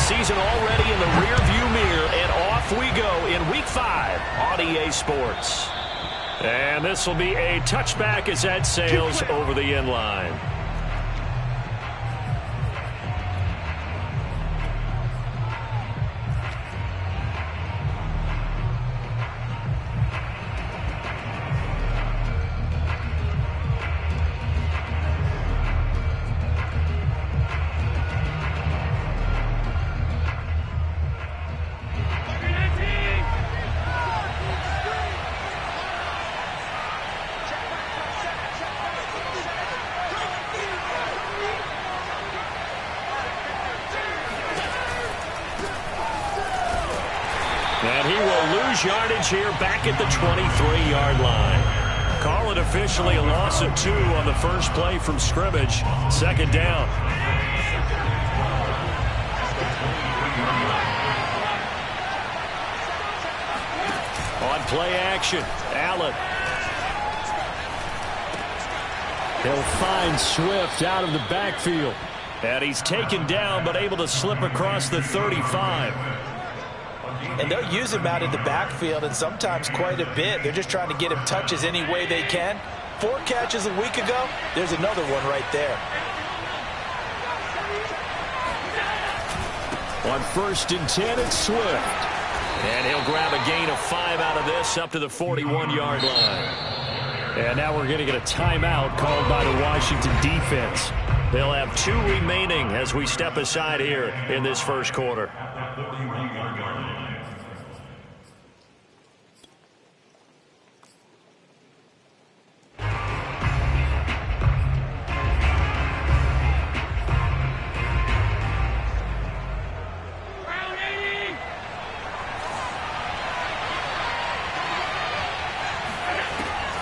season already in the rearview mirror, and off we go in Week 5 on EA Sports. And this will be a touchback as that sails over the end line. And he will lose yardage here back at the 23-yard line. Call it officially a loss of 2 on the first play from scrimmage. Second down. On play action, Allen. He'll find Swift out of the backfield. And he's taken down but able to slip across the 35. And they'll use him out in the backfield, and sometimes quite a bit. They're just trying to get him touches any way they can. 4 catches a week ago. There's another one right there. On 1st and 10, it's Swift. And he'll grab a gain of 5 out of this up to the 41-yard line. And now we're going to get a timeout called by the Washington defense. They'll have 2 remaining as we step aside here in this first quarter.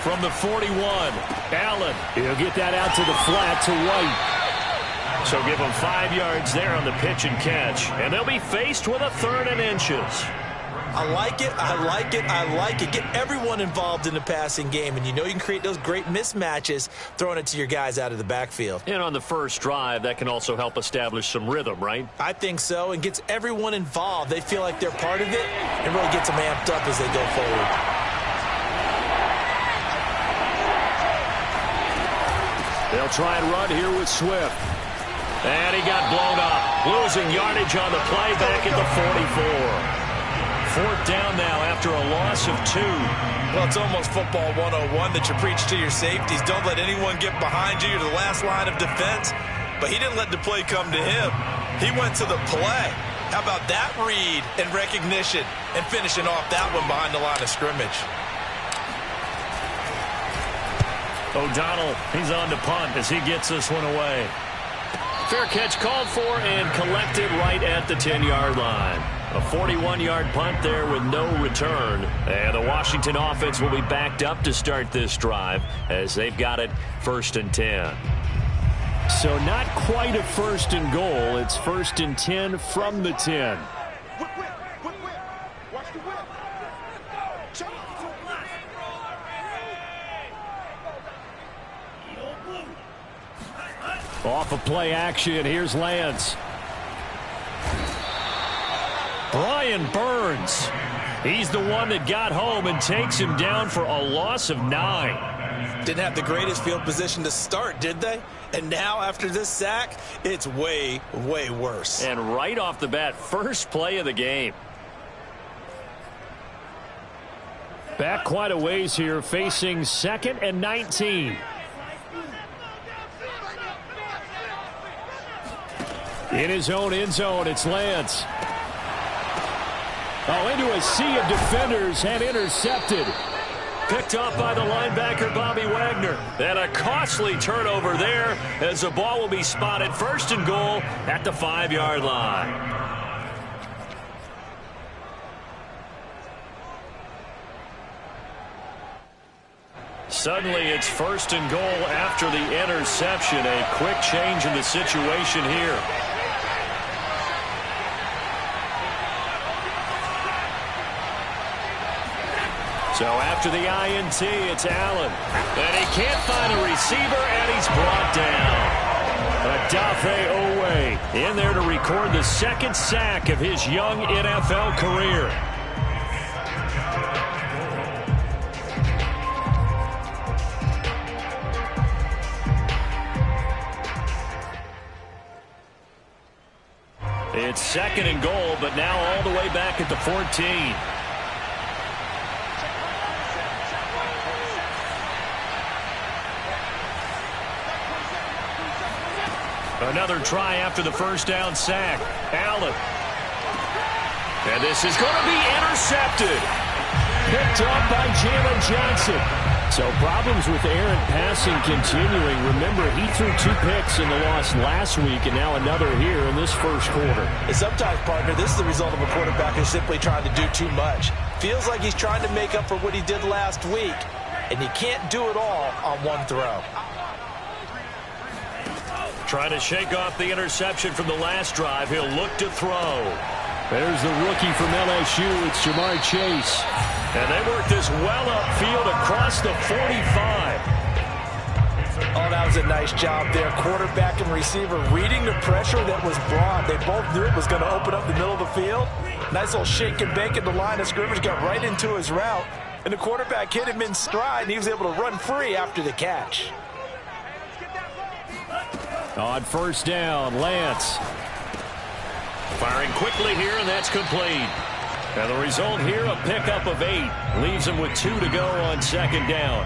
From the 41, Allen. He'll get that out to the flat to White. So give him 5 yards there on the pitch and catch. And they'll be faced with a 3rd and inches. I like it, I like it, I like it. Get everyone involved in the passing game, and you know you can create those great mismatches throwing it to your guys out of the backfield. And on the first drive, that can also help establish some rhythm, right? I think so, and gets everyone involved. They feel like they're part of it, and really gets them amped up as they go forward. They'll try and run here with Swift. And he got blown up. Losing yardage on the play back at the 44. 4th down now after a loss of 2. Well, it's almost football 101 that you preach to your safeties. Don't let anyone get behind you. You're the last line of defense. But he didn't let the play come to him. He went to the play. How about that read and recognition and finishing off that one behind the line of scrimmage? O'Donnell, he's on to punt as he gets this one away. Fair catch called for and collected right at the 10-yard line. A 41-yard punt there with no return. And the Washington offense will be backed up to start this drive as they've got it 1st and 10. So not quite a 1st and goal. It's 1st and 10 from the 10. Off of play action, here's Lance. Brian Burns. He's the one that got home and takes him down for a loss of 9. Didn't have the greatest field position to start, did they? And now after this sack, it's way, way worse. And right off the bat, first play of the game. Back quite a ways here, facing 2nd and 19. In his own end zone, it's Lance. Oh, into a sea of defenders and intercepted. Picked up by the linebacker, Bobby Wagner. And a costly turnover there as the ball will be spotted 1st and goal at the 5-yard line. Suddenly it's 1st and goal after the interception. A quick change in the situation here. So after the INT, it's Allen. And he can't find a receiver, and he's brought down. Duff Owe in there to record the second sack of his young NFL career. It's 2nd and goal, but now all the way back at the 14. Another try after the first down sack. Allen. And this is going to be intercepted. Picked up by Jalen Johnson. So problems with errant passing continuing. Remember, he threw 2 picks in the loss last week, and now another here in this first quarter. And sometimes, partner, this is the result of a quarterback who's simply trying to do too much. Feels like he's trying to make up for what he did last week, and he can't do it all on one throw. Trying to shake off the interception from the last drive. He'll look to throw. There's the rookie from LSU. It's Jamar Chase. And they work this well upfield across the 45. Oh, that was a nice job there. Quarterback and receiver reading the pressure that was brought. They both knew it was going to open up the middle of the field. Nice little shake and bake at the line of scrimmage. Got right into his route. And the quarterback hit him in stride, and he was able to run free after the catch. On first down, Lance. Firing quickly here, and that's complete. And the result here, a pickup of 8. Leaves them with 2 to go on 2nd down.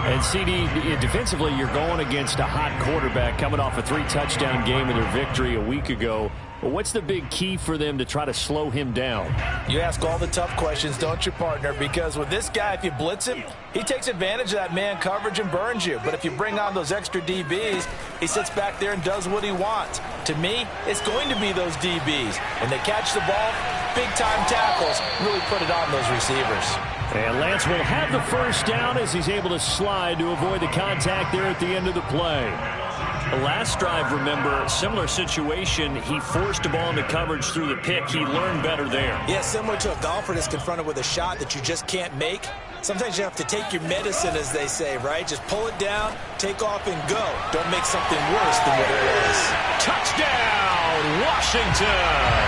And CD, defensively, you're going against a hot quarterback coming off a 3-touchdown game in their victory a week ago. But what's the big key for them to try to slow him down? You ask all the tough questions, don't you, partner? Because with this guy, if you blitz him, he takes advantage of that man coverage and burns you. But if you bring on those extra DBs, he sits back there and does what he wants. To me, it's going to be those DBs. When they catch the ball, big-time tackles really put it on those receivers. And Lance will have the first down as he's able to slide to avoid the contact there at the end of the play. The last drive, remember, similar situation. He forced a ball into coverage through the pick. He learned better there. Yeah, similar to a golfer that's confronted with a shot that you just can't make. Sometimes you have to take your medicine, as they say, right? Just pull it down, take off, and go. Don't make something worse than what it was. Touchdown, Washington!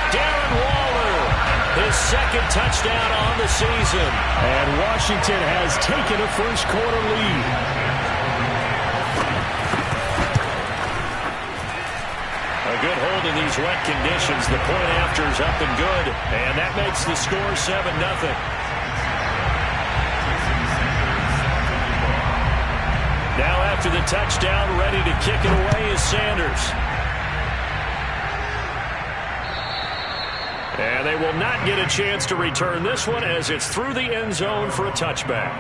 Darren Waller, his 2nd touchdown on the season. And Washington has taken a first-quarter lead. A good hold in these wet conditions. The point after is up and good. And that makes the score 7-0. Now after the touchdown, ready to kick it away is Sanders. And they will not get a chance to return this one as it's through the end zone for a touchback.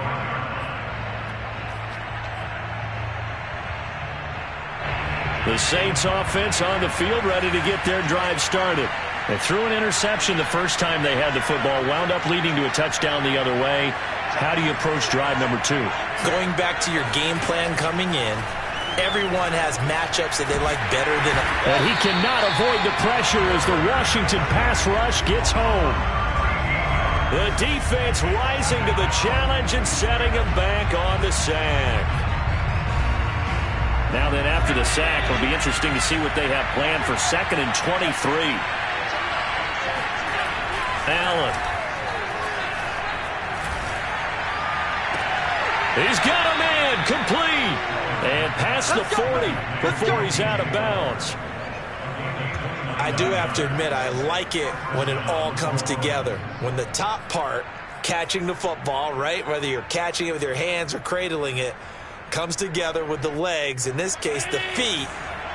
The Saints offense on the field ready to get their drive started. They threw an interception the first time they had the football, wound up leading to a touchdown the other way. How do you approach drive number 2? Going back to your game plan coming in, everyone has matchups that they like better than others. And he cannot avoid the pressure as the Washington pass rush gets home. The defense rising to the challenge and setting him back on the sack. Now then, after the sack, it'll be interesting to see what they have planned for 2nd and 23. Allen. He's got a man complete. And past the 40 before he's out of bounds. I do have to admit, I like it when it all comes together. When the top part, catching the football, right, whether you're catching it with your hands or cradling it, comes together with the legs, in this case the feet,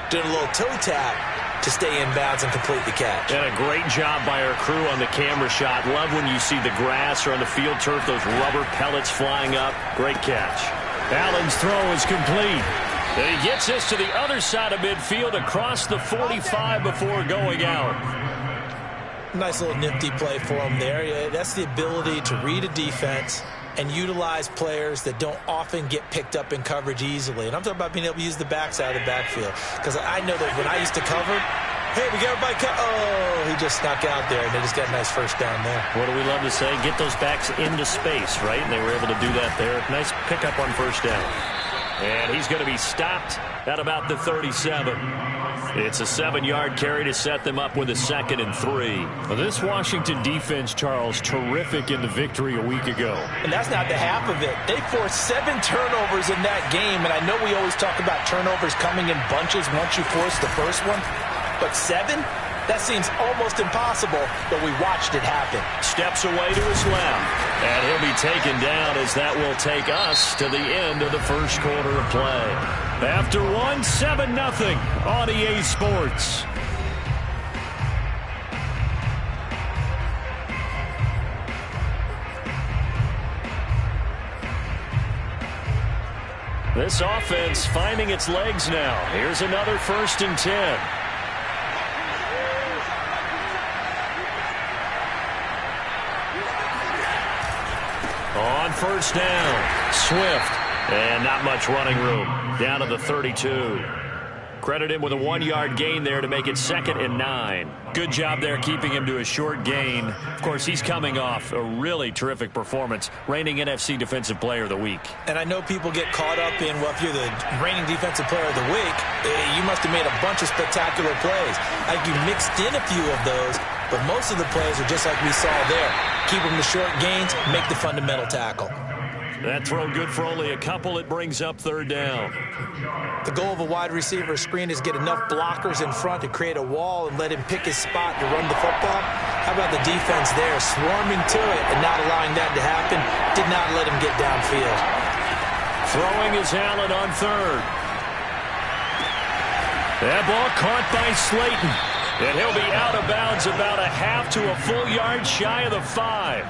doing a little toe tap to stay in bounds and complete the catch. And a great job by our crew on the camera shot. Love when you see the grass or on the field turf, those rubber pellets flying up. Great catch. Allen's throw is complete. And he gets this to the other side of midfield across the 45 before going out. Nice little nifty play for him there. Yeah, that's the ability to read a defense and utilize players that don't often get picked up in coverage easily. And I'm talking about being able to use the backside of the backfield. Because I know that when I used to cover, hey, we got everybody oh, he just snuck out there, and they just got a nice first down there. What do we love to say? Get those backs into space, right? And they were able to do that there. Nice pickup on first down. And he's going to be stopped at about the 37. It's a 7-yard carry to set them up with a 2nd and 3. Well, this Washington defense, Charles, terrific in the victory a week ago. And that's not the half of it. They forced 7 turnovers in that game, and I know we always talk about turnovers coming in bunches once you force the first one, but 7? That seems almost impossible, but we watched it happen. Steps away to his left, and he'll be taken down as that will take us to the end of the first quarter of play. After 7-0 on EA Sports. This offense finding its legs now. Here's another 1st and 10. On 1st down, Swift. And not much running room. Down to the 32. Credit him with a 1-yard gain there to make it 2nd and 9. Good job there keeping him to a short gain. Of course, he's coming off a really terrific performance, reigning NFC Defensive Player of the Week. And I know people get caught up in, well, if you're the reigning Defensive Player of the Week, you must have made a bunch of spectacular plays. Like you mixed in a few of those, but most of the plays are just like we saw there. Keep them to short gains, make the fundamental tackle. That throw good for only a couple. It brings up 3rd down. The goal of a wide receiver screen is get enough blockers in front to create a wall and let him pick his spot to run the football. How about the defense there, swarming to it and not allowing that to happen? Did not let him get downfield. Throwing is Allen on 3rd. That ball caught by Slayton. And he'll be out of bounds about a half to a full yard shy of the 5.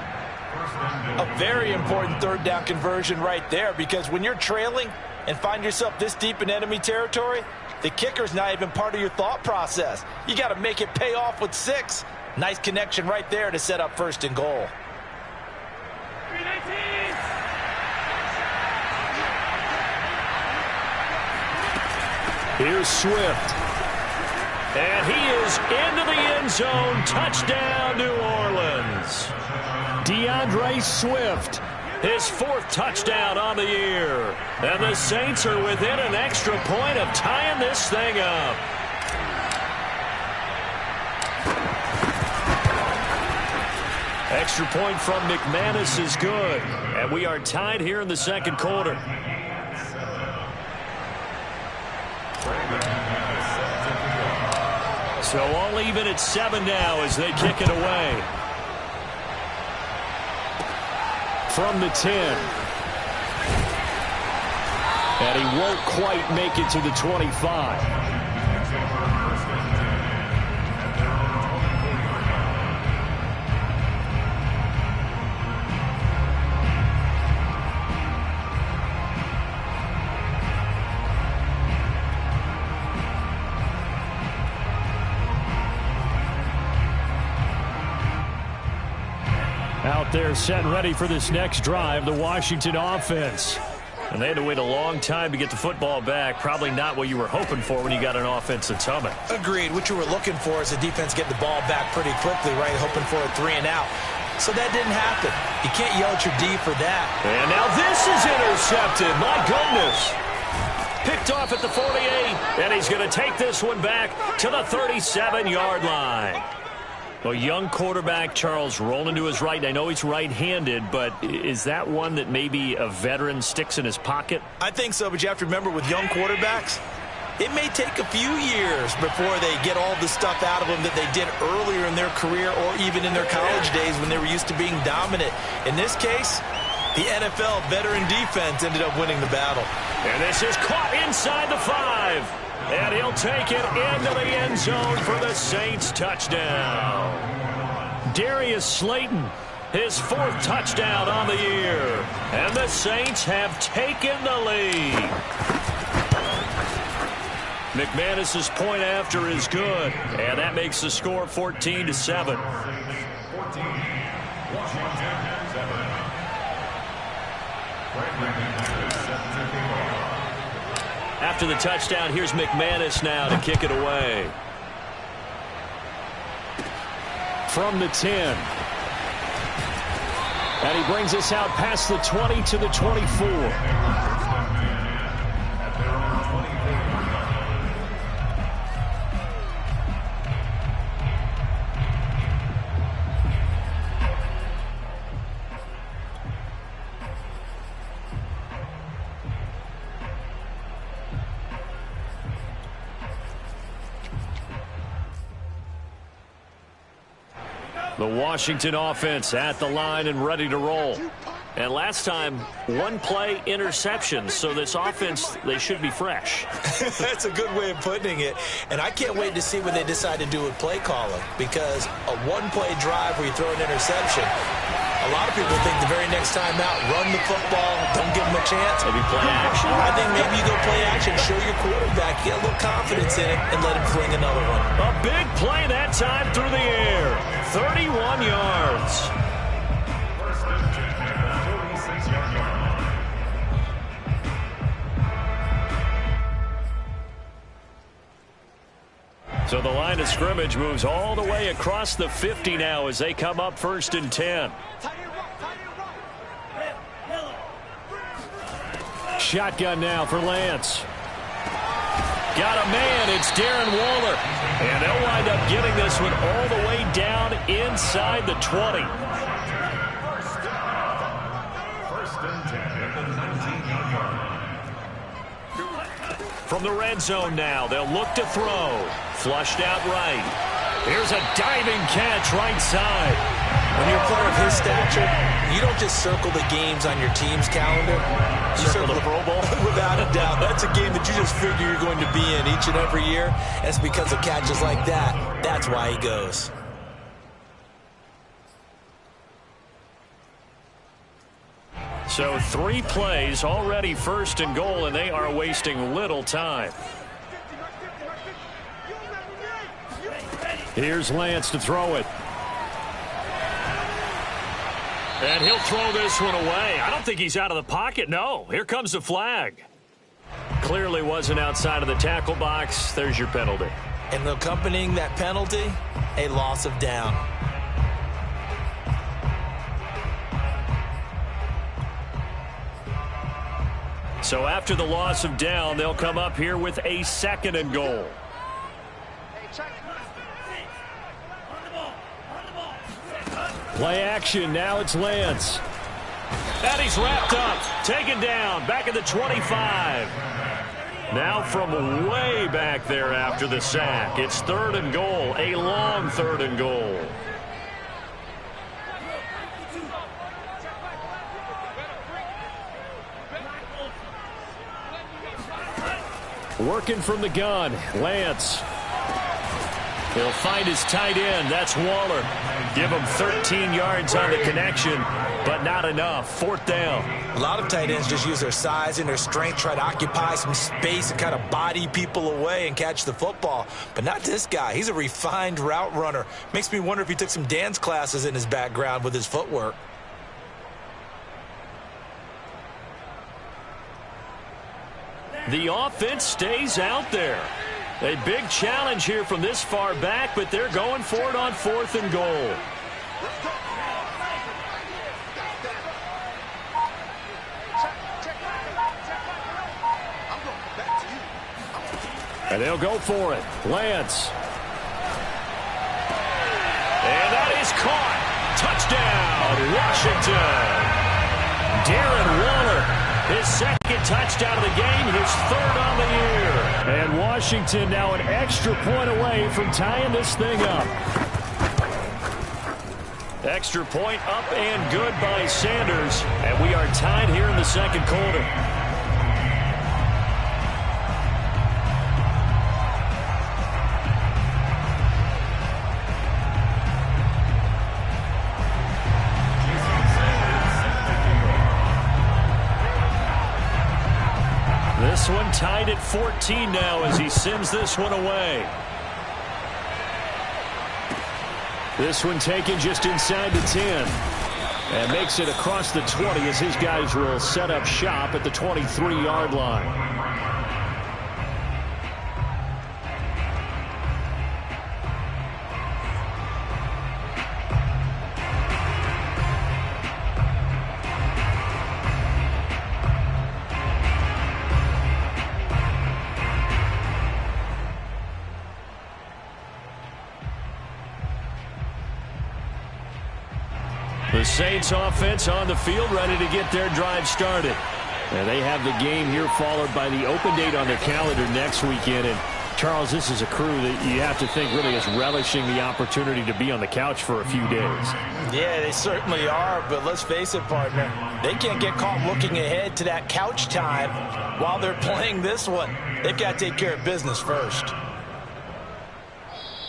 A very important 3rd down conversion right there, because when you're trailing and find yourself this deep in enemy territory, the kicker's not even part of your thought process. You got to make it pay off with 6. Nice connection right there to set up 1st and goal. Here's Swift. And he is into the end zone. Touchdown, New Orleans. DeAndre Swift, his 4th touchdown on the year. And the Saints are within an extra point of tying this thing up. Extra point from McManus is good. And we are tied here in the 2nd quarter. So all even at 7 now as they kick it away. From the 10. And he won't quite make it to the 25. Out there set and ready for this next drive, the Washington offense. And they had to wait a long time to get the football back. Probably not what you were hoping for when you got an offense that's humming. Agreed. What you were looking for is the defense get the ball back pretty quickly, right? Hoping for a 3 and out. So that didn't happen. You can't yell at your D for that. And now this is intercepted. My goodness. Picked off at the 48. And he's going to take this one back to the 37-yard line. Well, young quarterback, Charles, rolling to his right. And I know he's right-handed, but is that one that maybe a veteran sticks in his pocket? I think so, but you have to remember with young quarterbacks, it may take a few years before they get all the stuff out of them that they did earlier in their career or even in their college days when they were used to being dominant. In this case, the NFL veteran defense ended up winning the battle. And this is caught inside the 5. And he'll take it into the end zone for the Saints touchdown. Darius Slayton, his 4th touchdown on the year. And the Saints have taken the lead. McManus's point after is good. And that makes the score 14-7. After the touchdown, here's McManus now to kick it away. From the 10. And he brings us out past the 20 to the 24. The Washington offense at the line and ready to roll. And last time, one play interception. So this offense, they should be fresh. That's a good way of putting it. And I can't wait to see what they decide to do with play calling, because a one-play drive where you throw an interception, a lot of people think the very next time out, run the football, don't give them a chance. Maybe play action. I think maybe you go play action, show your quarterback, get a little confidence in it, and let him fling another one. A big play that time through the air. 31 yards. So the line of scrimmage moves all the way across the 50 now as they come up 1st and 10. Shotgun now for Lance. Got a man. It's Darren Waller. And they'll wind up getting this one all the way down inside the 20. From the red zone now, they'll look to throw. Flushed out right. Here's a diving catch right side. When you're a player of his stature, you don't just circle the games on your team's calendar. You circle the Pro Bowl? Without a doubt. That's a game that you just figure you're going to be in each and every year. And it's because of catches like that. That's why he goes. So 3 plays, already 1st and goal, and they are wasting little time. Here's Lance to throw it. And he'll throw this one away. I don't think he's out of the pocket. No, here comes the flag. Clearly wasn't outside of the tackle box. There's your penalty. And accompanying that penalty, a loss of down. So after the loss of down, they'll come up here with a 2nd and goal. Play action. Now it's Lance. And he's wrapped up. Taken down. Back at the 25. Now from way back there after the sack. It's 3rd and goal. A long 3rd and goal. Working from the gun, Lance. He'll find his tight end. That's Waller. Give him 13 yards on the connection, but not enough. 4th down. A lot of tight ends just use their size and their strength, try to occupy some space and kind of body people away and catch the football. But not this guy. He's a refined route runner. Makes me wonder if he took some dance classes in his background with his footwork. The offense stays out there. A big challenge here from this far back, but they're going for it on 4th and goal. And they'll go for it. Lance. And that is caught. Touchdown, Washington. Darren Waller. His 2nd touchdown of the game, his 3rd on the year. And Washington now an extra point away from tying this thing up. Extra point up and good by Sanders. And we are tied here in the 2nd quarter. This one tied at 14 now as he sends this one away. This one taken just inside the 10. And makes it across the 20 as his guys will set up shop at the 23-yard line. The Saints offense on the field ready to get their drive started. And they have the game here followed by the open date on their calendar next weekend. And Charles, this is a crew that you have to think really is relishing the opportunity to be on the couch for a few days. Yeah, they certainly are, but let's face it, partner. They can't get caught looking ahead to that couch time while they're playing this one. They've got to take care of business first.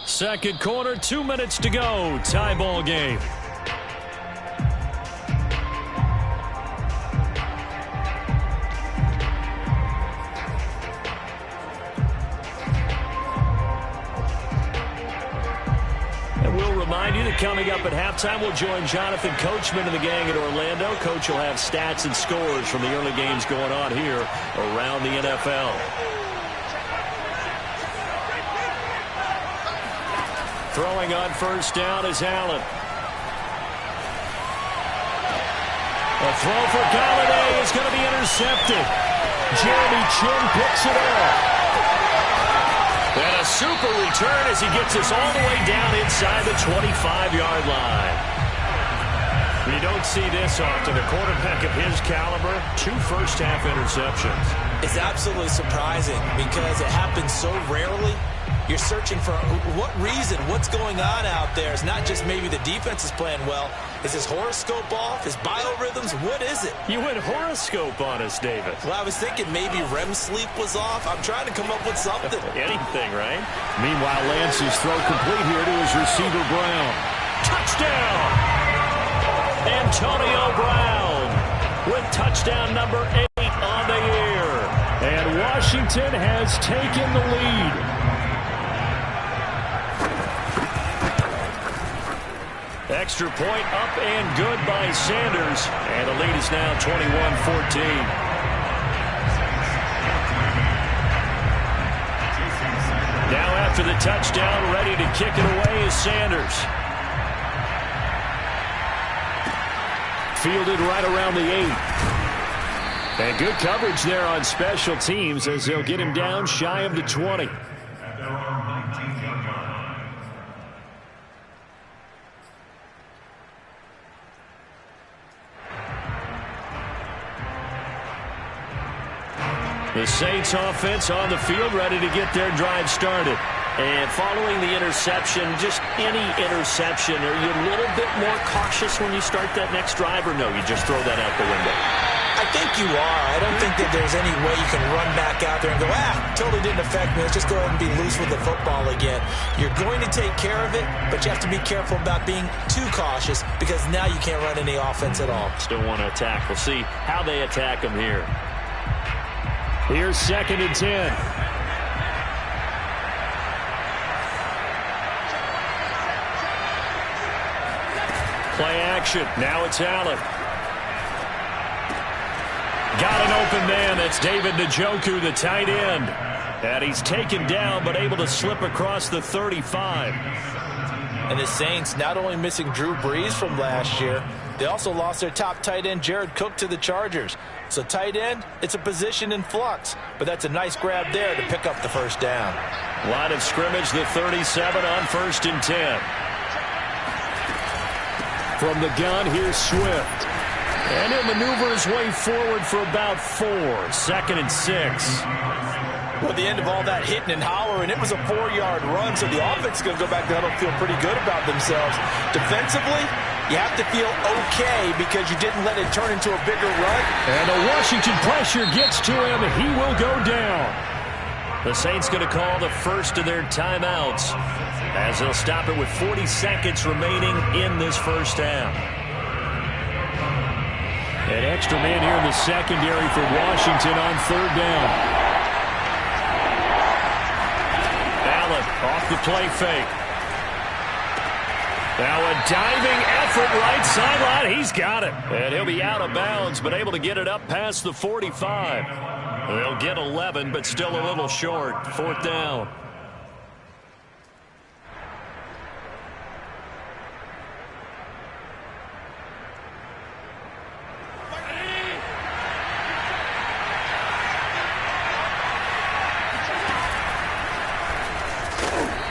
Second quarter, 2 minutes to go. Tie ball game. We'll remind you that coming up at halftime, we'll join Jonathan Coachman and the gang at Orlando. Coach will have stats and scores from the early games going on here around the NFL. Throwing on first down is Allen. A throw for Galladay is going to be intercepted. Jeremy Chin picks it off. And a super return as he gets us all the way down inside the 25-yard line. You don't see this often. A quarterback of his caliber, 2 first-half interceptions. It's absolutely surprising because it happens so rarely. You're searching for what reason, what's going on out there. It's not just maybe the defense is playing well. Is his horoscope off? His biorhythms? What is it? You went horoscope on us, David. Well, I was thinking maybe REM sleep was off. I'm trying to come up with something. Anything, right? Meanwhile, Lance's throw complete here to his receiver, Brown. Touchdown! Antonio Brown with touchdown number 8 on the year. And Washington has taken the lead. Extra point up and good by Sanders. And the lead is now 21-14. Now after the touchdown, ready to kick it away is Sanders. Fielded right around the 8. And good coverage there on special teams as they'll get him down shy of the 20. The Saints offense on the field, ready to get their drive started. And following the interception, just any interception, are you a little bit more cautious when you start that next drive, or no, you just throw that out the window? I think you are. I don't think that there's any way you can run back out there and go, totally didn't affect me. Let's just go ahead and be loose with the football again. You're going to take care of it, but you have to be careful about being too cautious because now you can't run any offense at all. Still want to attack. We'll see how they attack them here. Here's 2nd and 10. Play action. Now it's Allen. Got an open man. That's David Njoku, the tight end. And he's taken down, but able to slip across the 35. And the Saints not only missing Drew Brees from last year, they also lost their top tight end, Jared Cook, to the Chargers. So tight end, it's a position in flux. But that's a nice grab there to pick up the first down. Line of scrimmage, the 37 on 1st and 10. From the gun, here's Swift. And he'll maneuver his way forward for about 4. 2nd and 6. Well, the end of all that hitting and hollering, it was a 4-yard run, so the offense is going to go back down and feel pretty good about themselves. Defensively, you have to feel okay because you didn't let it turn into a bigger run. And the Washington pressure gets to him. He will go down. The Saints going to call the first of their timeouts as they'll stop it with 40 seconds remaining in this first half. An extra man here in the secondary for Washington on 3rd down. Allen off the play fake. Now a diving effort right sideline. He's got it. And he'll be out of bounds, but able to get it up past the 45. They'll get 11, but still a little short. 4th down.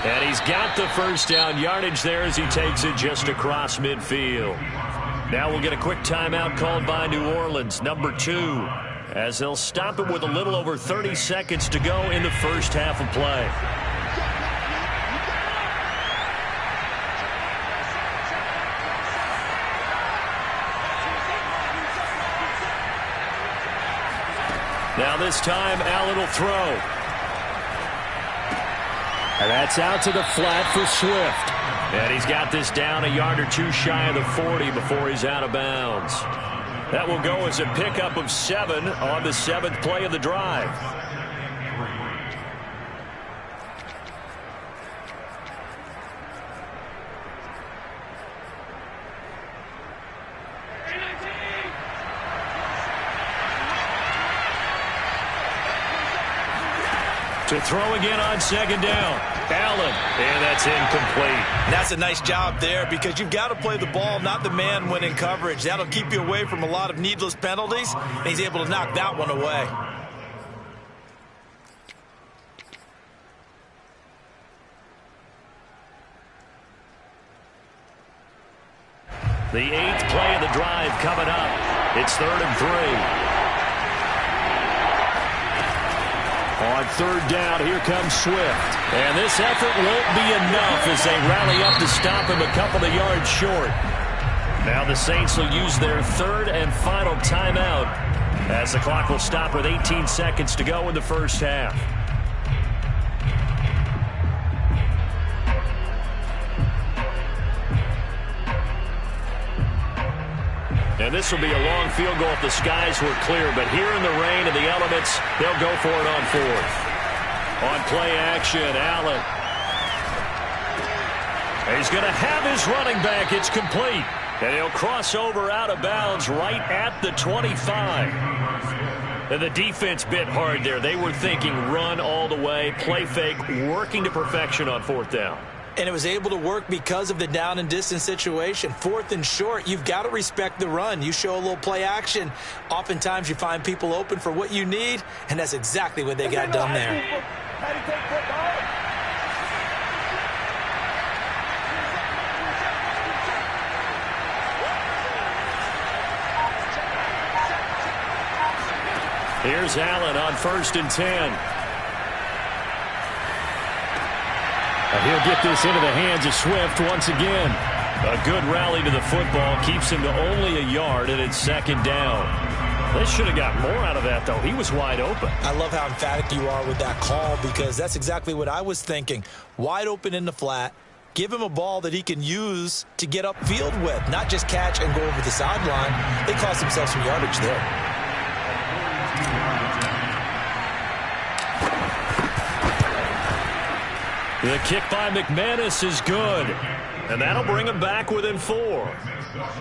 And he's got the first down yardage there as he takes it just across midfield. Now we'll get a quick timeout called by New Orleans, number 2. as they'll stop it with a little over 30 seconds to go in the first half of play. Now this time, Allen will throw. And that's out to the flat for Swift. And he's got this down a yard or two shy of the 40 before he's out of bounds. That will go as a pickup of 7 on the 7th play of the drive. To throw again on 2nd down. Allen, and that's incomplete. That's a nice job there because you've got to play the ball, not the man when in coverage. That'll keep you away from a lot of needless penalties, and he's able to knock that one away. The 8th play of the drive coming up. It's 3rd and 3. On 3rd down, here comes Swift. And this effort won't be enough as they rally up to stop him a couple of yards short. Now the Saints will use their 3rd and final timeout as the clock will stop with 18 seconds to go in the first half. And this will be a long field goal if the skies were clear. But here in the rain and the elements, they'll go for it on 4th. On play action, Allen. And he's going to have his running back. It's complete. And he'll cross over out of bounds right at the 25. And the defense bit hard there. They were thinking run all the way, play fake, working to perfection on 4th down. And it was able to work because of the down and distance situation. 4th and short, you've got to respect the run. You show a little play action. Oftentimes you find people open for what you need, and that's exactly what they got done there. Here's Allen on 1st and 10. He'll get this into the hands of Swift once again. A good rally to the football keeps him to only a yard, and it's 2nd down. They should have got more out of that, though. He was wide open. I love how emphatic you are with that call because that's exactly what I was thinking. Wide open in the flat. Give him a ball that he can use to get upfield with, not just catch and go over the sideline. They cost themselves some yardage there. The kick by McManus is good, and that'll bring him back within 4.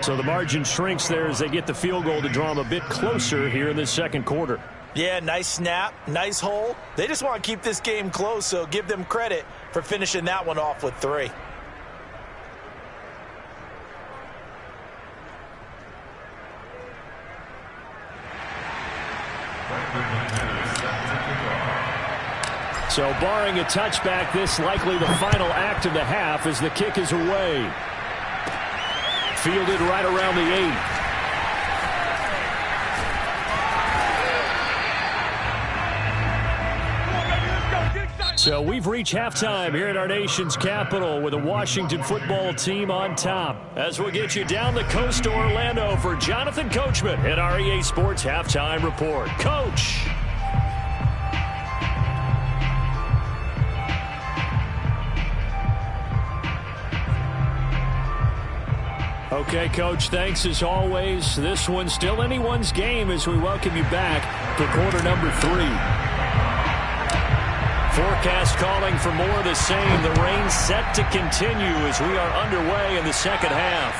So the margin shrinks there as they get the field goal to draw him a bit closer here in the 2nd quarter. Yeah, nice snap, nice hold. They just want to keep this game close, so give them credit for finishing that one off with 3. So barring a touchback, this likely the final act of the half as the kick is away. Fielded right around the 8. So we've reached halftime here at our nation's capital with the Washington football team on top. As we'll get you down the coast to Orlando for Jonathan Coachman at our EA Sports Halftime Report. Coach. Okay, Coach, thanks as always. This one's still anyone's game as we welcome you back for quarter number 3. Forecast calling for more of the same. The rain set to continue as we are underway in the 2nd half.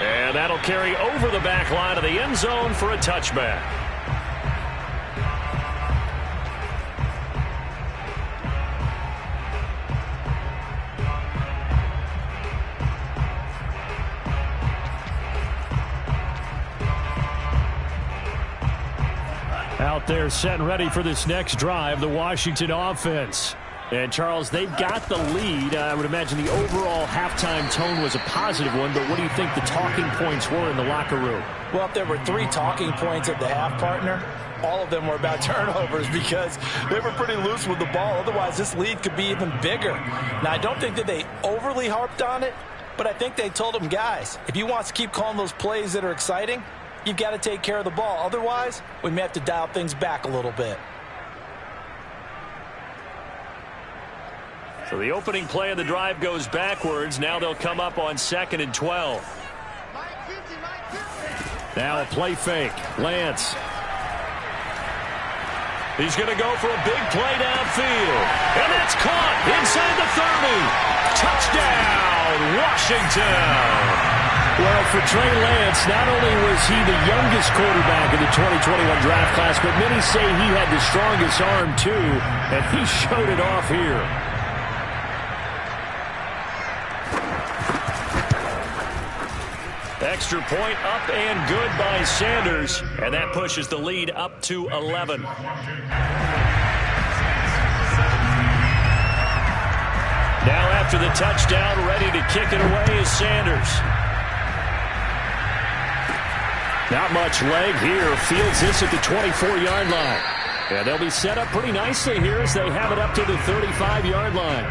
And that'll carry over the back line of the end zone for a touchback. Out there set and ready for this next drive, the Washington offense. And, Charles, they've got the lead. I would imagine the overall halftime tone was a positive one, but what do you think the talking points were in the locker room? Well, if there were 3 talking points at the half, partner, all of them were about turnovers because they were pretty loose with the ball. Otherwise, this lead could be even bigger. Now, I don't think that they overly harped on it, but I think they told them, guys, if you want to keep calling those plays that are exciting, you've got to take care of the ball. Otherwise, we may have to dial things back a little bit. So the opening play of the drive goes backwards. Now they'll come up on 2nd and 12. Now a play fake. Lance. He's going to go for a big play downfield. And that's caught inside the 30. Touchdown, Washington. Well, for Trey Lance, not only was he the youngest quarterback in the 2021 draft class, but many say he had the strongest arm, too, and he showed it off here. Extra point up and good by Sanders, and that pushes the lead up to 11. Now after the touchdown, ready to kick it away is Sanders. Not much leg here. Fields this at the 24-yard line. And they'll be set up pretty nicely here as they have it up to the 35-yard line.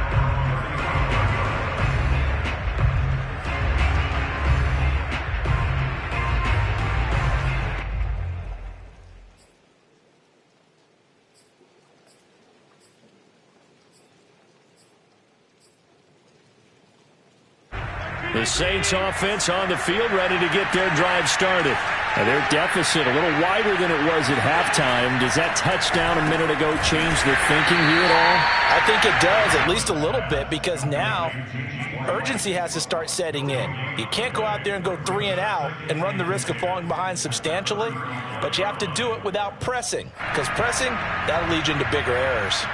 The Saints offense on the field ready to get their drive started. And their deficit a little wider than it was at halftime. Does that touchdown a minute ago change the thinking here at all? I think it does, at least a little bit, because now urgency has to start setting in. You can't go out there and go 3 and out and run the risk of falling behind substantially, but you have to do it without pressing, because pressing, that'll lead you into bigger errors.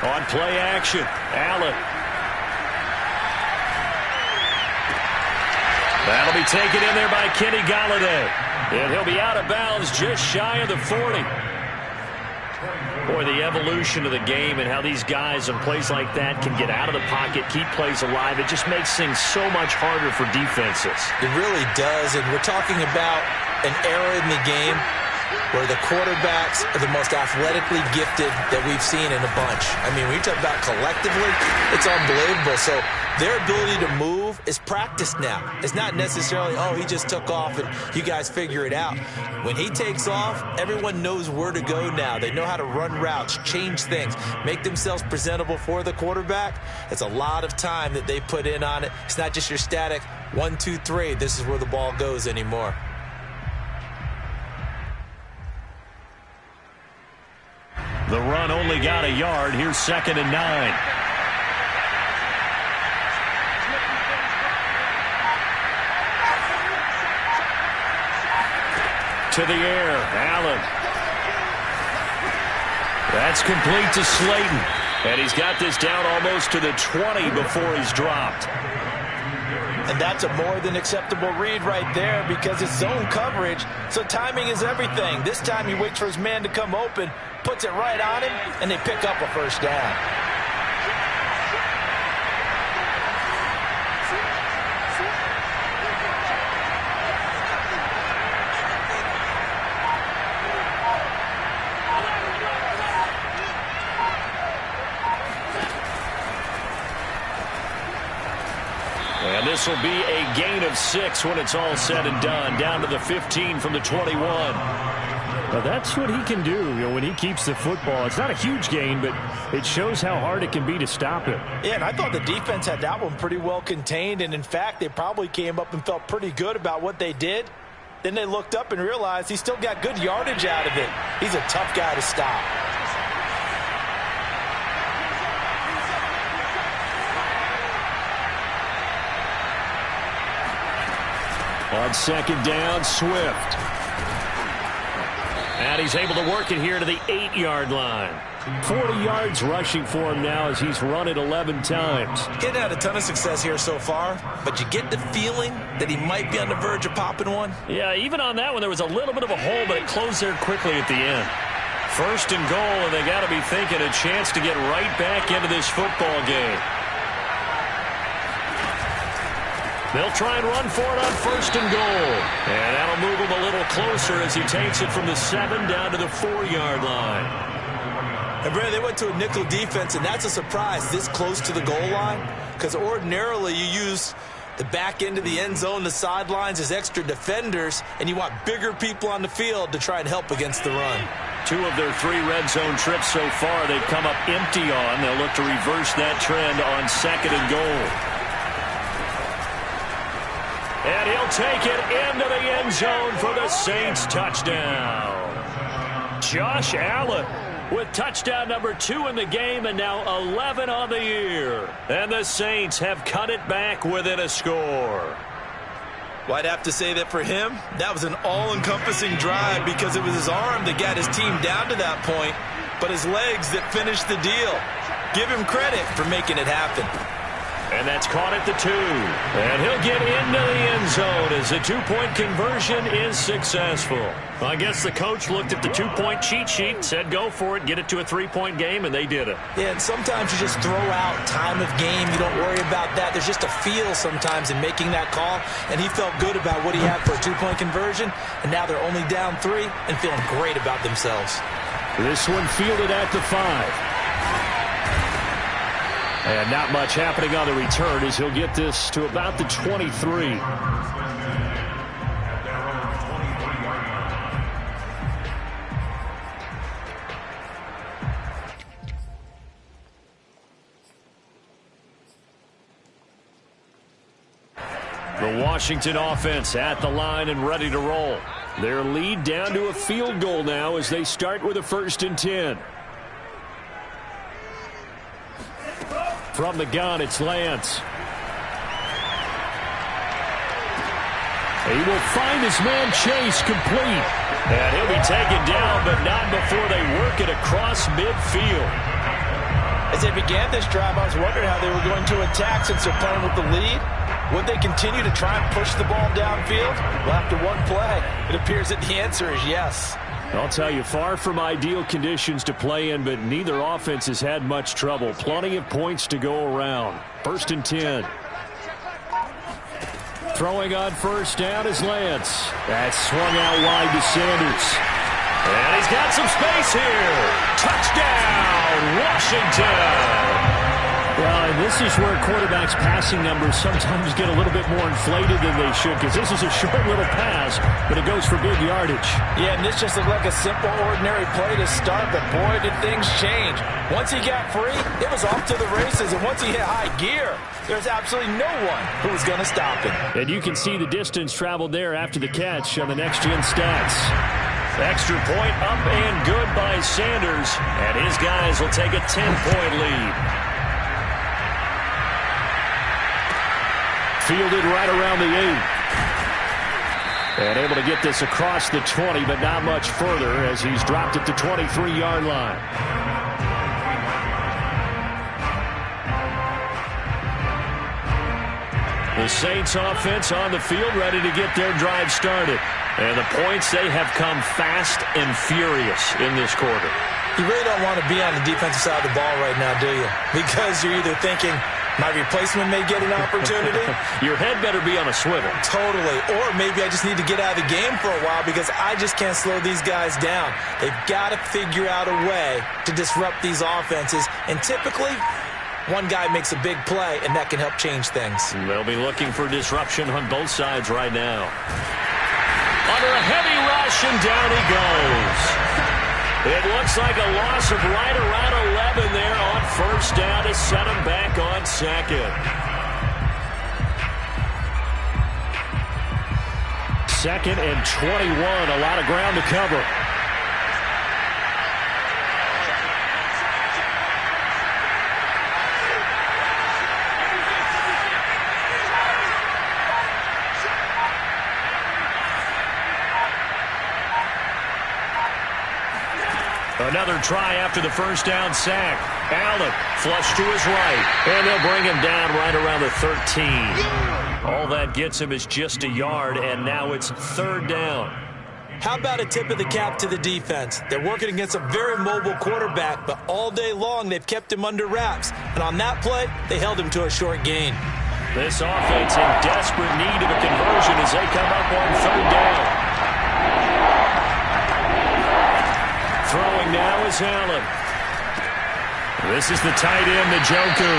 On play action, Allen. That'll be taken in there by Kenny Golladay. And he'll be out of bounds just shy of the 40. Boy, the evolution of the game and how these guys on plays like that can get out of the pocket, keep plays alive, it just makes things so much harder for defenses. It really does, and we're talking about an era in the game where the quarterbacks are the most athletically gifted that we've seen in a bunch. I mean, when you talk about collectively, it's unbelievable. So their ability to move is practiced now. It's not necessarily, oh, he just took off and you guys figure it out. When he takes off, everyone knows where to go now. They know how to run routes, change things, make themselves presentable for the quarterback. It's a lot of time that they put in on it. It's not just your static 1, 2, 3, this is where the ball goes anymore. The run only got a yard. Here's 2nd and 9. To the air, Allen. That's complete to Slayton. And he's got this down almost to the 20 before he's dropped. And that's a more than acceptable read right there because it's zone coverage, so timing is everything. This time he waits for his man to come open, puts it right on him, and they pick up a first down. And this will be a gain of 6 when it's all said and done, down to the 15 from the 21. Well, that's what he can do, when he keeps the football. It's not a huge gain, but it shows how hard it can be to stop it. Yeah, and I thought the defense had that one pretty well contained, and in fact, they probably came up and felt pretty good about what they did. Then they looked up and realized he still got good yardage out of it. He's a tough guy to stop. On 2nd down, Swift. And he's able to work it here to the 8-yard line. 40 yards rushing for him now as he's run it 11 times. He's had a ton of success here so far, but you get the feeling that he might be on the verge of popping one. Yeah, even on that one, there was a little bit of a hole, but it closed there quickly at the end. First and goal, and they got to be thinking a chance to get right back into this football game. They'll try and run for it on first and goal. And that'll move him a little closer as he takes it from the 7 down to the 4-yard line. And, Brandon, they went to a nickel defense, and that's a surprise this close to the goal line, because ordinarily you use the back end of the end zone, the sidelines as extra defenders, and you want bigger people on the field to try and help against the run. 2 of their 3 red zone trips so far they've come up empty on. They'll look to reverse that trend on second and goal. And he'll take it into the end zone for the Saints touchdown. Josh Allen with touchdown number 2 in the game and now 11 on the year. And the Saints have cut it back within a score. Well, I'd have to say that for him, that was an all-encompassing drive because it was his arm that got his team down to that point, but his legs that finished the deal. Give him credit for making it happen. And that's caught at the 2. And he'll get into the end zone as the 2-point conversion is successful. Well, I guess the coach looked at the 2-point cheat sheet, said go for it, get it to a 3-point game, and they did it. Yeah, and sometimes you just throw out time of game. You don't worry about that. There's just a feel sometimes in making that call, and he felt good about what he had for a 2-point conversion, and now they're only down 3 and feeling great about themselves. This one fielded at the 5. And not much happening on the return as he'll get this to about the 23. The Washington offense at the line and ready to roll. Their lead down to a field goal now as they start with a 1st and 10. From the gun, it's Lance. He will find his man Chase complete. And he'll be taken down, but not before they work it across midfield. As they began this drive, I was wondering how they were going to attack since they're playing with the lead. Would they continue to try and push the ball downfield? Well, after one play, it appears that the answer is yes. I'll tell you, far from ideal conditions to play in, but neither offense has had much trouble. Plenty of points to go around. 1st and 10. Throwing on first down is Lance. That's swung out wide to Sanders. And he's got some space here. Touchdown, Washington. Well, and this is where quarterbacks' passing numbers sometimes get a little bit more inflated than they should, because this is a short little pass, but it goes for big yardage. Yeah, and this just looked like a simple, ordinary play to start, but boy, did things change. Once he got free, it was off to the races, and once he hit high gear, there's absolutely no one who was going to stop him. And you can see the distance traveled there after the catch on the next-gen stats. Extra point up and good by Sanders, and his guys will take a 10-point lead. Fielded right around the 8. And able to get this across the 20, but not much further as he's dropped at the 23-yard line. The Saints offense on the field ready to get their drive started. And the points, they have come fast and furious in this quarter. You really don't want to be on the defensive side of the ball right now, do you? Because you're either thinking, my replacement may get an opportunity. Your head better be on a swivel. Totally. Or maybe I just need to get out of the game for a while because I just can't slow these guys down. They've got to figure out a way to disrupt these offenses. And typically, one guy makes a big play, and that can help change things. They'll be looking for disruption on both sides right now. Under a heavy rush, and down he goes. It looks like a loss of right around 11 there on first down to set him back on second. 2nd and 21, a lot of ground to cover. Another try after the first down sack. Allen flush to his right, and they'll bring him down right around the 13. All that gets him is just a yard, and now it's third down. How about a tip of the cap to the defense? They're working against a very mobile quarterback, but all day long they've kept him under wraps. And on that play, they held him to a short gain. This offense in desperate need of a conversion as they come up on third down. Throwing now is Allen. This is the tight end, Njoku.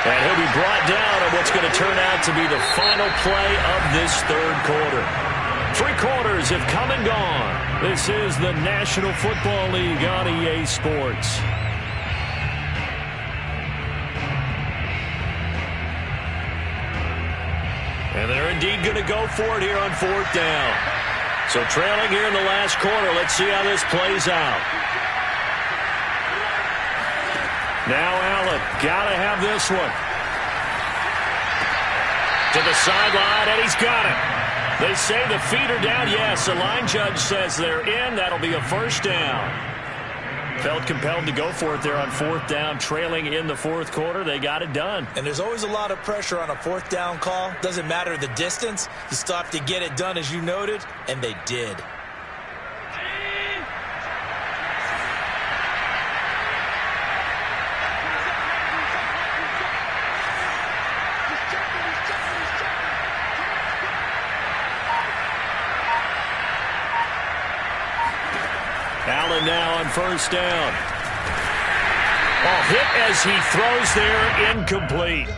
And he'll be brought down on what's going to turn out to be the final play of this third quarter. 3 quarters have come and gone. This is the National Football League on EA Sports. And they're indeed going to go for it here on fourth down. So trailing here in the last quarter, let's see how this plays out. Now Allen, got to have this one. To the sideline, and he's got it. They say the feet are down. Yes, the line judge says they're in. That'll be a first down. Felt compelled to go for it there on fourth down, trailing in the fourth quarter. They got it done. And there's always a lot of pressure on a fourth down call. Doesn't matter the distance. You still have to get it done, as you noted, and they did. Allen now on first down. Hit as he throws there, incomplete.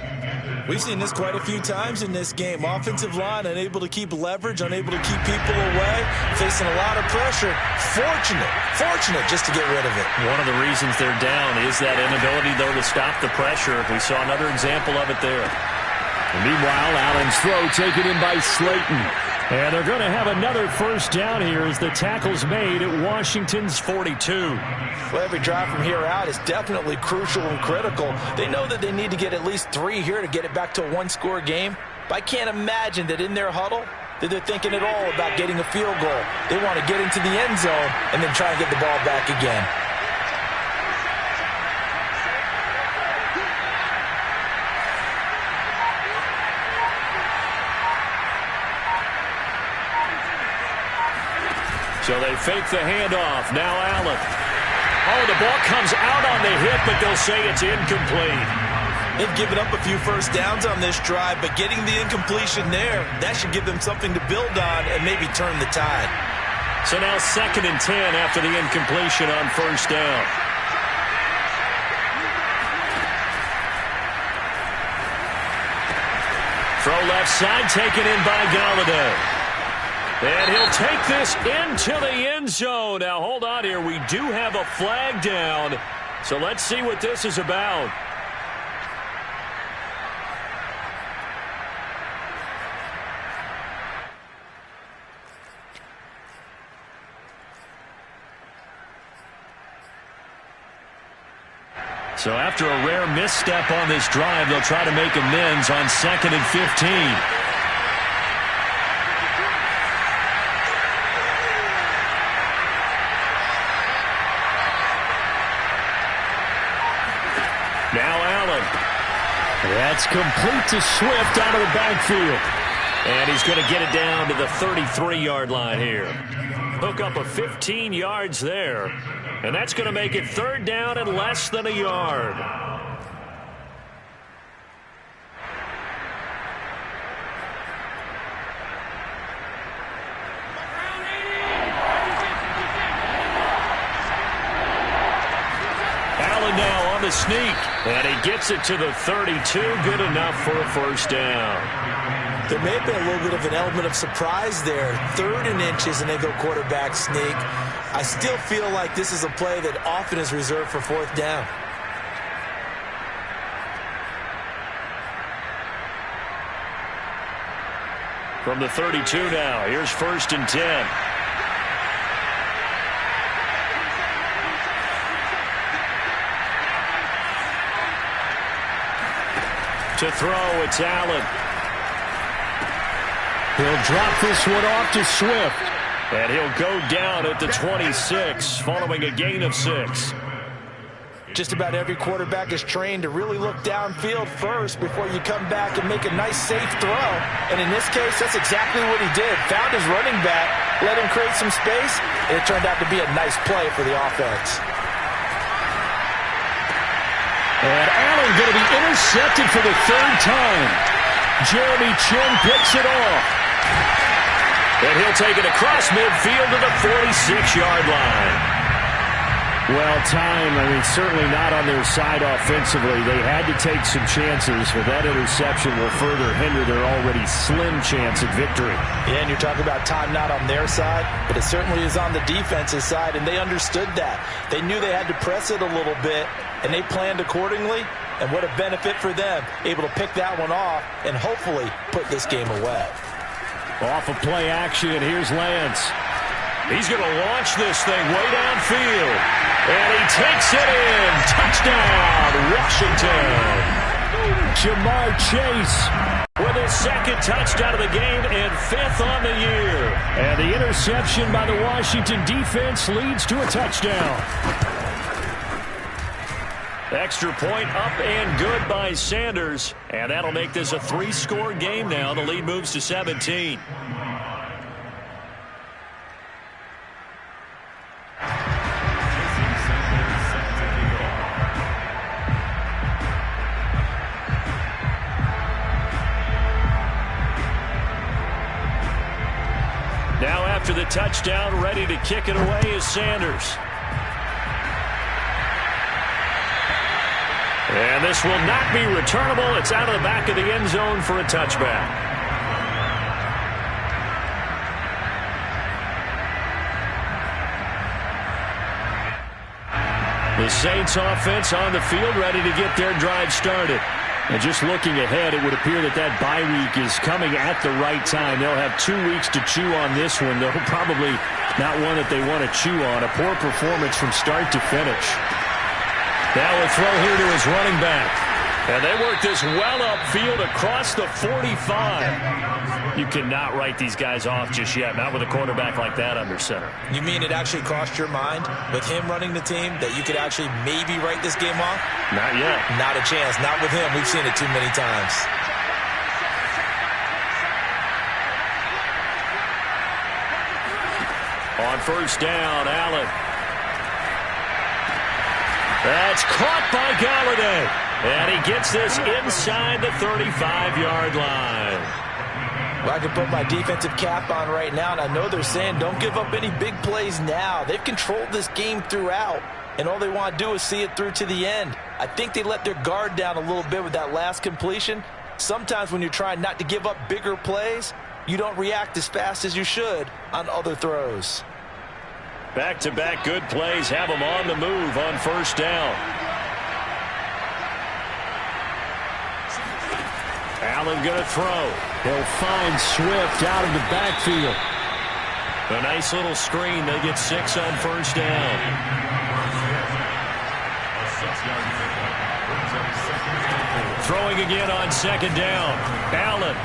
We've seen this quite a few times in this game. Offensive line unable to keep leverage, unable to keep people away, facing a lot of pressure. Fortunate just to get rid of it. One of the reasons they're down is that inability, though, to stop the pressure. We saw another example of it there. And meanwhile, Allen's throw taken in by Slayton. And they're going to have another first down here as the tackle's made at Washington's 42. Well, every drive from here out is definitely crucial and critical. They know that they need to get at least 3 here to get it back to a one-score game. But I can't imagine that in their huddle that they're thinking at all about getting a field goal. They want to get into the end zone and then try and get the ball back again. So they fake the handoff. Now Allen. Oh, the ball comes out on the hit, but they'll say it's incomplete. They've given up a few first downs on this drive, but getting the incompletion there, that should give them something to build on and maybe turn the tide. So now 2nd and 10 after the incompletion on first down. Throw left side, taken in by Galladay. And he'll take this into the end zone. Now, hold on here. We do have a flag down. So let's see what this is about. So after a rare misstep on this drive, they'll try to make amends on 2nd and 15. Now Allen. That's complete to Swift out of the backfield. And he's going to get it down to the 33-yard line here. Hook up of 15 yards there. And that's going to make it third down and less than a yard. Now on the sneak, and he gets it to the 32. Good enough for a first down. There may have been a little bit of an element of surprise there. 3rd and inches, and they go quarterback sneak. I still feel like this is a play that often is reserved for 4th down. From the 32 now, here's 1st and 10. To throw, it's Allen. He'll drop this one off to Swift. And he'll go down at the 26 following a gain of 6. Just about every quarterback is trained to really look downfield first before you come back and make a nice, safe throw. And in this case, that's exactly what he did. Found his running back, let him create some space, and it turned out to be a nice play for the offense. And Allen going to be intercepted for the 3rd time. Jeremy Chin picks it off. And he'll take it across midfield to the 46-yard line. Well, time, certainly not on their side offensively. They had to take some chances, but that interception will further hinder their already slim chance at victory. Yeah, and you're talking about time not on their side, but it certainly is on the defensive side, and they understood that. They knew they had to press it a little bit, and they planned accordingly, and what a benefit for them, able to pick that one off and hopefully put this game away. Off of play action, here's Lance. He's going to launch this thing way downfield. And he takes it in. Touchdown, Washington. Jamar Chase with his 2nd touchdown of the game and 5th on the year. And the interception by the Washington defense leads to a touchdown. Extra point up and good by Sanders. And that'll make this a 3-score game now. The lead moves to 17. Now after the touchdown, ready to kick it away is Sanders. And this will not be returnable. It's out of the back of the end zone for a touchback. The Saints offense on the field ready to get their drive started. And just looking ahead, it would appear that that bye week is coming at the right time. They'll have 2 weeks to chew on this one, though probably not one that they want to chew on. A poor performance from start to finish. Now a throw here to his running back. And they work this well upfield across the 45. You cannot write these guys off just yet, not with a quarterback like that under center. You mean it actually crossed your mind with him running the team that you could actually maybe write this game off? Not yet. Not a chance. Not with him. We've seen it too many times. On 1st down, Allen. That's caught by Galladay. And he gets this inside the 35-yard line. Well, I can put my defensive cap on right now, and I know they're saying don't give up any big plays now. They've controlled this game throughout, and all they want to do is see it through to the end. I think they let their guard down a little bit with that last completion. Sometimes when you're trying not to give up bigger plays, you don't react as fast as you should on other throws. Back-to-back good plays have them on the move on 1st down. Allen going to throw. He'll find Swift out of the backfield. A nice little screen. They get 6 on 1st down. Throwing again on 2nd down. Allen.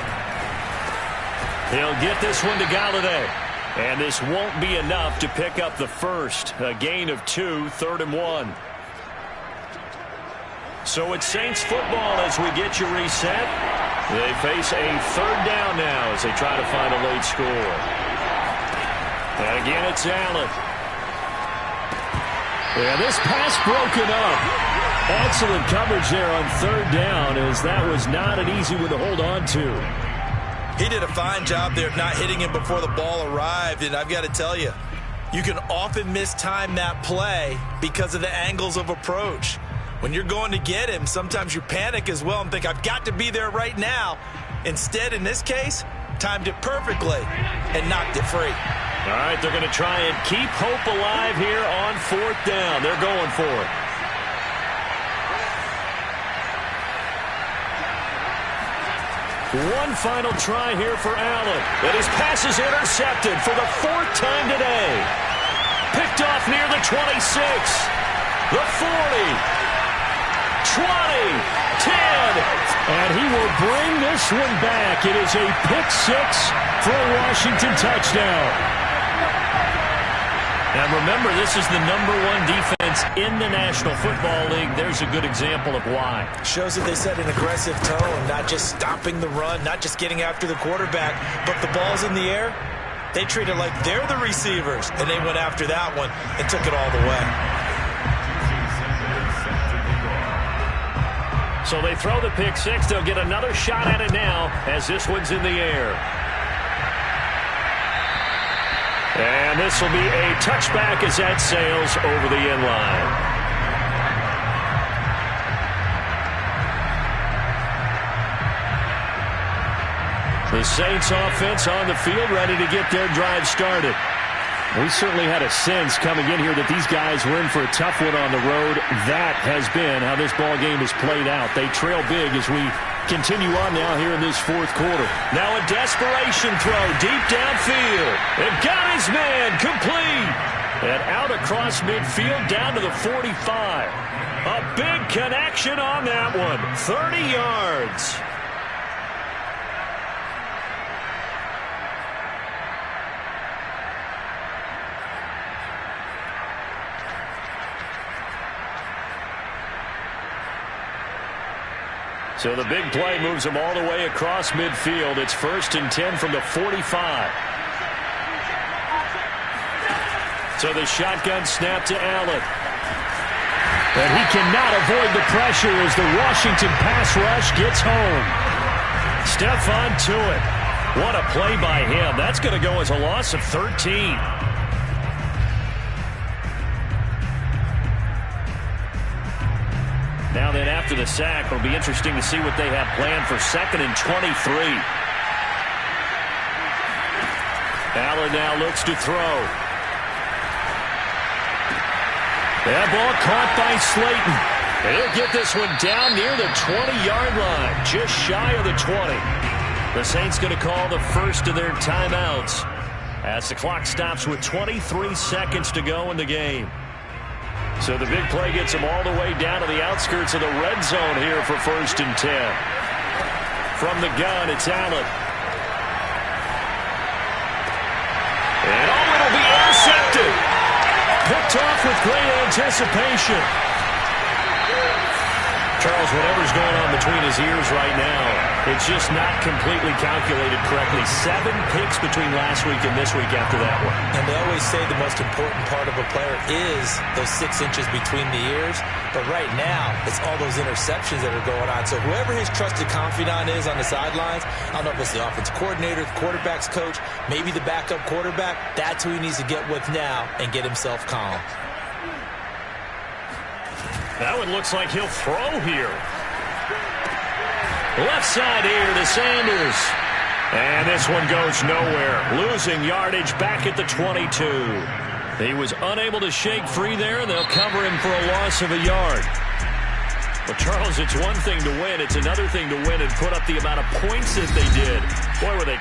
He'll get this one to Galladay. And this won't be enough to pick up the first. A gain of 2, 3rd and 1. So it's Saints football as we get you reset. They face a 3rd down now as they try to find a late score. And again, it's Allen. Yeah, this pass broken up. Excellent coverage there on 3rd down, as that was not an easy one to hold on to. He did a fine job there of not hitting him before the ball arrived, and I've got to tell you, you can often mistime that play because of the angles of approach. When you're going to get him, sometimes you panic as well and think, I've got to be there right now. Instead, in this case, timed it perfectly and knocked it free. All right, they're going to try and keep hope alive here on 4th down. They're going for it. One final try here for Allen. And his pass is intercepted for the 4th time today. Picked off near the 26. The 40. 20. 10. And he will bring this one back. It is a pick 6 for a Washington touchdown. And remember, this is the #1 defense in the National Football League. There's a good example of why. Shows that they set an aggressive tone, not just stopping the run, not just getting after the quarterback, but the ball's in the air. They treat it like they're the receivers, and they went after that one and took it all the way. So they throw the pick six. They'll get another shot at it now as this one's in the air. And this will be a touchback as that sails over the end line. The Saints offense on the field, ready to get their drive started. We certainly had a sense coming in here that these guys were in for a tough one on the road. That has been how this ball game has played out. They trail big as we continue on now here in this fourth quarter. Now a desperation throw deep downfield. They've got his man complete. And out across midfield down to the 45. A big connection on that one. 30 yards. So the big play moves them all the way across midfield. It's 1st and 10 from the 45. So the shotgun snap to Allen. And he cannot avoid the pressure as the Washington pass rush gets home. Stephon Tuitt. What a play by him. That's going to go as a loss of 13. Now then, after the sack, it'll be interesting to see what they have planned for 2nd and 23. Allen now looks to throw. That ball caught by Slayton. He'll get this one down near the 20-yard line, just shy of the 20. The Saints going to call the first of their timeouts as the clock stops with 23 seconds to go in the game. So the big play gets them all the way down to the outskirts of the red zone here for 1st and 10. From the gun, it's Allen. And it'll be intercepted. Picked off with great anticipation. Charles, whatever's going on between his ears right now, it's just not completely calculated correctly. 7 picks between last week and this week after that one. And they always say the most important part of a player is those 6 inches between the ears. But right now, it's all those interceptions that are going on. So whoever his trusted confidant is on the sidelines, I don't know if it's the offensive coordinator, the quarterback's coach, maybe the backup quarterback, that's who he needs to get with now and get himself calm. That one looks like he'll throw here. Left side here to Sanders. And this one goes nowhere. Losing yardage back at the 22. He was unable to shake free there, and they'll cover him for a loss of a yard. But, Charles, it's one thing to win. It's another thing to win and put up the amount of points that they did. Boy, were they close.